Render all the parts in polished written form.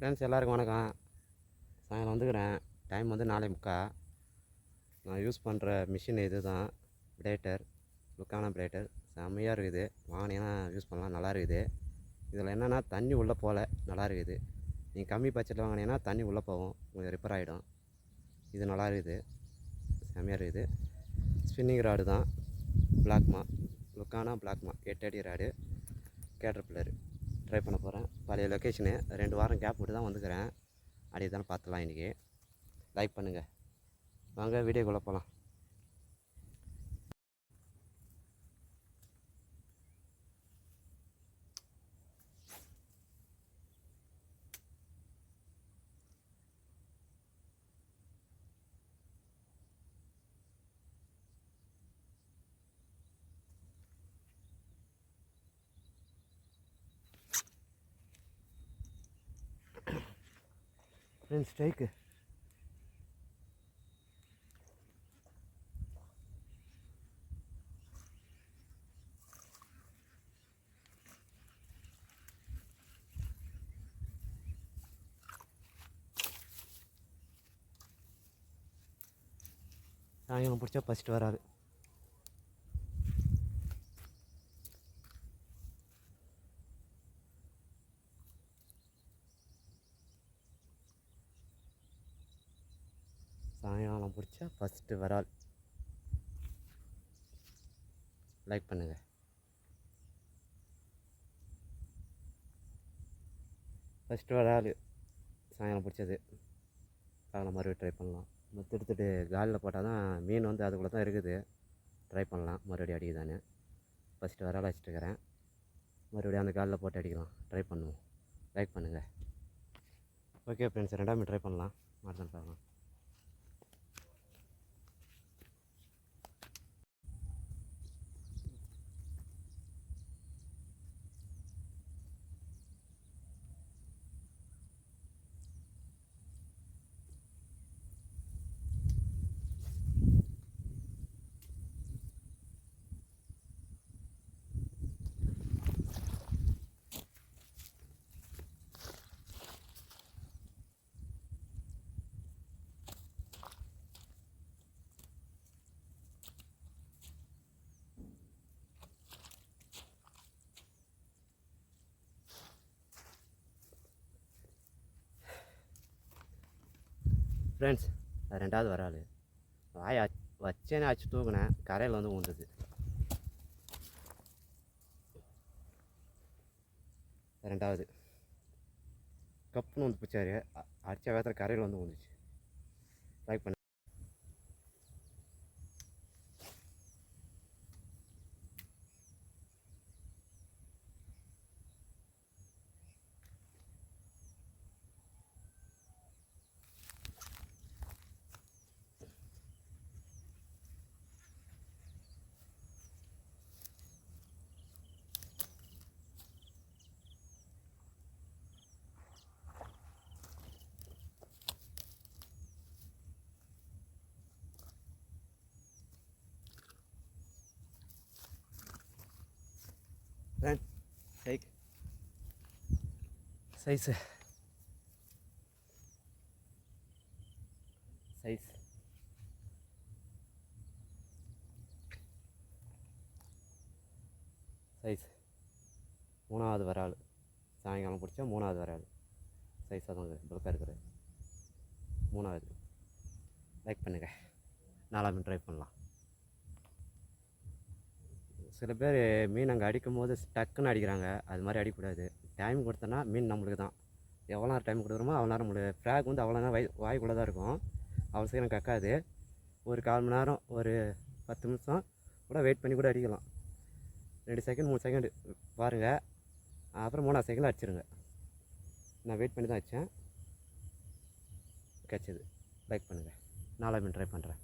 Friends எல்லாருக்கும் வணக்கம். சாயங்காலம் வந்துக்கிறேன். டைம் வந்து 4:45. நான் யூஸ் பண்ணுற மிஷின் இது தான், பிளேட்டர், லுக்கான பிளேட்டர். செம்மையாக இருக்குது, வாங்கினீங்கன்னா யூஸ் பண்ணலாம், நல்லா இருக்குது. இதில் என்னென்னா தண்ணி உள்ளே போகல, நல்லா இருக்குது. நீங்கள் கம்மி பட்ஜெட்டில் வாங்கினீங்கன்னா தண்ணி உள்ளே போகும், உங்களுக்கு ரிப்பேர் ஆகிடும். இது நல்லா இருக்குது, செம்மையாக இருக்குது. ஸ்பின்னிங் ராடு தான், பிளாக்மா, லுக்கான பிளாக்மா 8 அடி ராடு, கேட்டர்பில்லர். ட்ரை பண்ண போகிறேன். பழைய லொக்கேஷனு 2 வாரம் கேப் விட்டு தான் வந்துக்கிறேன். அப்படி தானே பார்த்துலாம். இன்றைக்கி லைக் பண்ணுங்கள், வாங்க வீடியோக்குள்ளே போகலாம். ஃப்ரெண்ட்ஸ் ஸ்ட்ரைக்கு சாயங்காலம் பிடிச்சா ஃபஸ்ட்டு வராது. சாயங்காலம் பிடிச்சா ஃபஸ்ட்டு வரால். லைக் பண்ணுங்கள். ஃபஸ்ட்டு வரால் சாயங்காலம் பிடிச்சது. காலைல மறுபடியும் ட்ரை பண்ணலாம். மொத்தம் எடுத்துகிட்டு காலில் போட்டால் தான் மீன் வந்து அதுக்குள்ளே தான் இருக்குது. ட்ரை பண்ணலாம் மறுபடியும் அடிக்குதானே. ஃபஸ்ட்டு வரால் வச்சுட்டுக்கிறேன், மறுபடியும் அந்த காலில் போட்டு அடிக்கலாம், ட்ரை பண்ணுவோம். லைக் பண்ணுங்கள். ஓகே ஃப்ரெண்ட்ஸ், 2ஆம் ட்ரை பண்ணலாம், மாட்டேன் பார்க்கலாம். ஃப்ரெண்ட்ஸ், அது 2ஆவது வரால். வாய் வச்சேன்னு ஆச்சு தூக்குனேன், கரையில் வந்து ஊந்துது. 2ஆவது கப்புன்னு வந்து பிடிச்சாரு, அடித்த வேகத்தில் கரையில் வந்து ஊந்துச்சு. லைக் பண்ண. Friend like size size size 3ஆவது வரால். சாயங்காலம் பிடிச்சா 3ஆவது வரால். சைஸாக தான் இருக்குது, பல்காக இருக்குது. 3ஆவது. லைக் பண்ணுங்கள், 4ஆம் ட்ரை பண்ணலாம். சில பேர் மீன் அங்கே அடிக்கும் போது டக்குன்னு அடிக்கிறாங்க, அது மாதிரி அடிக்கக்கூடாது. டைம் கொடுத்தோன்னா மீன் நம்மளுக்கு தான். எவ்வளோ நேரம் டைம் கொடுக்குறோமோ அவ்வளோ நேரம் நம்மளுக்கு ஃப்ராக் வந்து அவ்வளோ நேரம் வாய்க்குள்ளே தான் இருக்கும், அவ்வளோ சீக்கிரம் கக்காது. ஒரு 1/4 மணி நேரம், ஒரு 10 நிமிஷம் கூட வெயிட் பண்ணி கூட அடிக்கலாம். 2 செகண்ட் 3 செகண்டு பாருங்கள், அப்புறம் 3ஆவது செகண்டில் அடிச்சிருங்க. நான் வெயிட் பண்ணி தான் வச்சேன், கிடச்சிது. லைக் பண்ணுங்கள், 4ஆம் ட்ரை பண்ணுறேன்.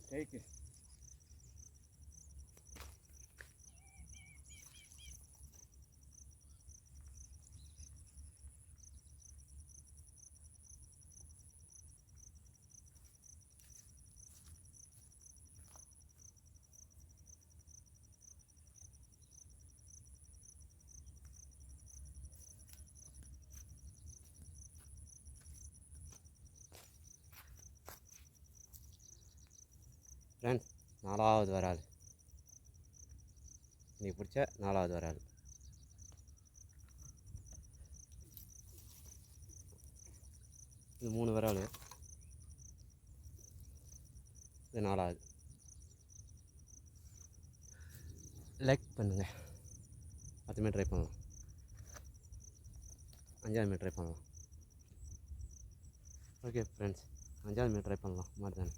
ஸ்ட்ரைக்கு. ஃப்ரெண்ட்ஸ், 4வது வரால். இன்னைக்கு பிடிச்ச 4வது வரால். இது 3 வரால், இது 4வது. லைக் பண்ணுங்கள். 10 மீட்டர் ட்ரை பண்ணலாம். 5வது மீட்டர் ட்ரை பண்ணலாம். ஓகே ஃப்ரெண்ட்ஸ், 5வது மீட்டர் ட்ரை பண்ணலாம். மாதிரி தானே.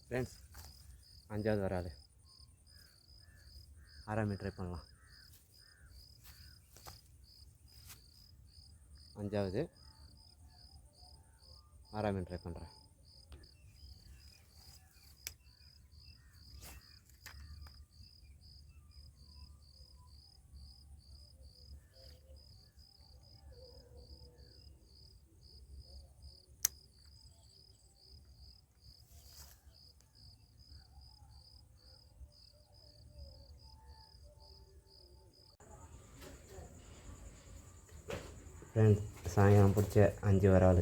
ஃப்ரெண்ட்ஸ், 5வது வராது. 6வது மீட்டர் ட்ரை பண்ணலாம். 5வது 6வது மீட்டர் ட்ரை பண்ணுறேன். ஃப்ரெண்ட்ஸ், சாயங்காலம் பிடிச்ச 5 வரால்.